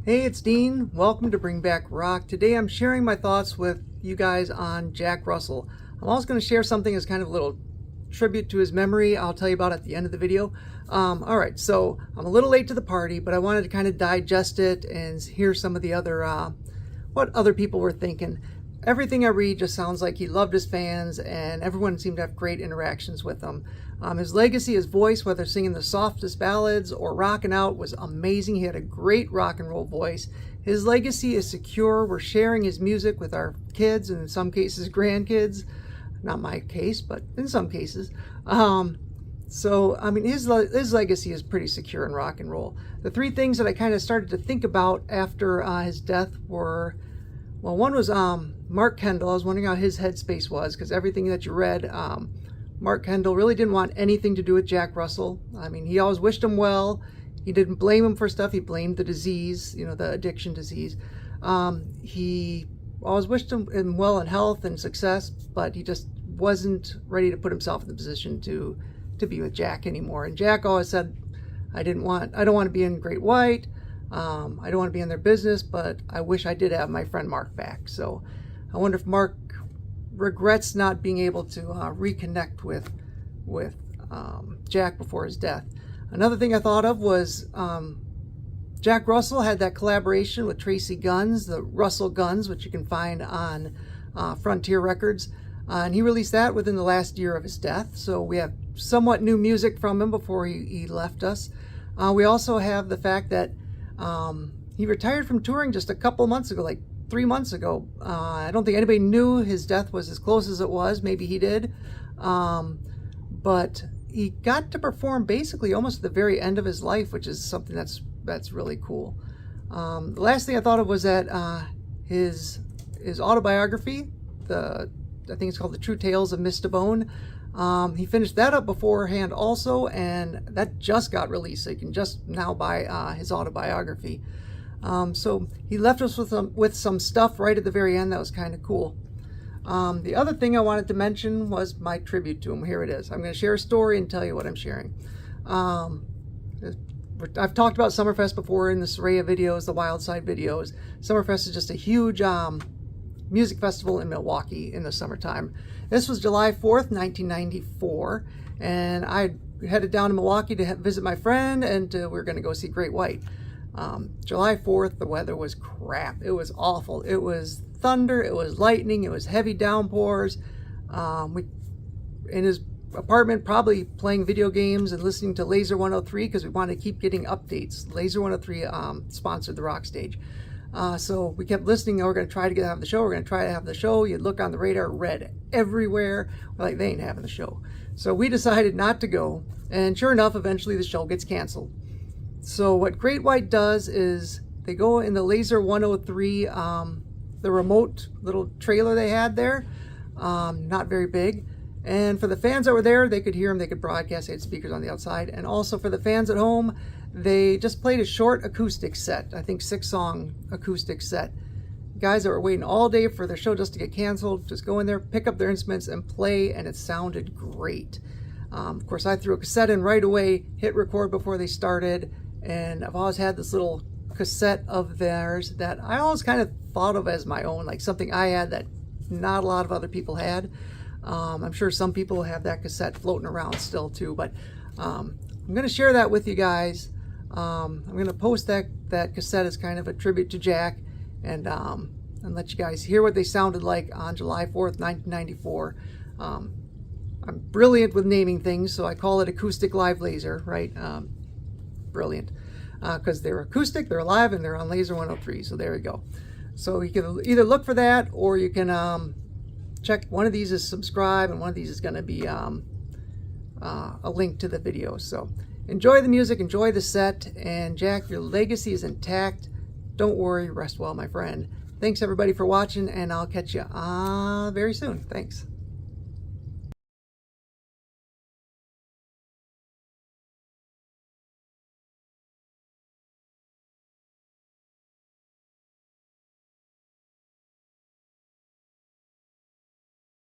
Hey, it's Dean. Welcome to Bring Back Rock. Today I'm sharing my thoughts with you guys on Jack Russell. I'm also going to share something as kind of a little tribute to his memory. I'll tell you about it at the end of the video. Alright, so I'm a little late to the party, but I wanted to kind of digest it and hear some of the other, what other people were thinking. Everything I read just sounds like he loved his fans and everyone seemed to have great interactions with him. His legacy, his voice, whether singing the softest ballads or rocking out, was amazing. He had a great rock and roll voice. His legacy is secure. We're sharing his music with our kids and in some cases grandkids. Not my case, but in some cases. So, I mean, his legacy is pretty secure in rock and roll. The three things that I kind of started to think about after his death were, well, one was Mark Kendall. I was wondering how his headspace was, because everything that you read, Mark Kendall really didn't want anything to do with Jack Russell. I mean, he always wished him well. He didn't blame him for stuff. He blamed the disease, you know, the addiction disease. He always wished him well in health and success, but he just wasn't ready to put himself in the position to be with Jack anymore. And Jack always said, I don't want to be in Great White. I don't want to be in their business, but I wish I did have my friend Mark back. So I wonder if Mark regrets not being able to reconnect with Jack before his death. Another thing I thought of was Jack Russell had that collaboration with Tracy Guns, the Russell Guns, which you can find on Frontier Records. And he released that within the last year of his death. So we have somewhat new music from him before he left us. We also have the fact that he retired from touring just a couple months ago, like 3 months ago. I don't think anybody knew his death was as close as it was. Maybe he did. But he got to perform basically almost at the very end of his life, which is something that's really cool. The last thing I thought of was that his autobiography, I think it's called The True Tales of Mr. Bone. He finished that up beforehand also, and that just got released, so you can just now buy his autobiography. So he left us with some stuff right at the very end that was kind of cool. The other thing I wanted to mention was my tribute to him. Here it is. I'm going to share a story and tell you what I'm sharing. I've talked about Summerfest before in this array of videos, the Wild Side videos. Summerfest is just a huge music festival in Milwaukee in the summertime. This was July 4th, 1994, and I headed down to Milwaukee to visit my friend, and we were going to go see Great White. July 4th, the weather was crap. It was awful. It was thunder, it was lightning, it was heavy downpours. We in his apartment probably playing video games and listening to Laser 103 because we wanted to keep getting updates. Laser 103 sponsored the Rock Stage. So we kept listening. We're going to try to have the show. We're going to try to have the show. You'd look on the radar, red everywhere. We're like, they ain't having the show. So we decided not to go. And sure enough, eventually the show gets canceled. So what Great White does is they go in the Laser 103, the remote little trailer they had there, not very big. And for the fans that were there, they could hear them, they could broadcast, they had speakers on the outside. And also for the fans at home, they just played a short acoustic set, I think 6-song acoustic set. Guys that were waiting all day for their show just to get canceled, just go in there, pick up their instruments and play, and it sounded great. Of course, I threw a cassette in right away, hit record before they started, and I've always had this little cassette of theirs that I always kind of thought of as my own, like something I had that not a lot of other people had. I'm sure some people have that cassette floating around still too, but I'm going to share that with you guys. I'm going to post that cassette as kind of a tribute to Jack, and let you guys hear what they sounded like on July 4th, 1994. I'm brilliant with naming things, so I call it Acoustic Live Laser, right? Brilliant. Because they're acoustic, they're live, and they're on Laser 103, so there we go. So you can either look for that, or you can check. One of these is subscribe, and one of these is going to be a link to the video. So enjoy the music, enjoy the set, and Jack, your legacy is intact. Don't worry, rest well, my friend. Thanks everybody for watching, and I'll catch you very soon. Thanks.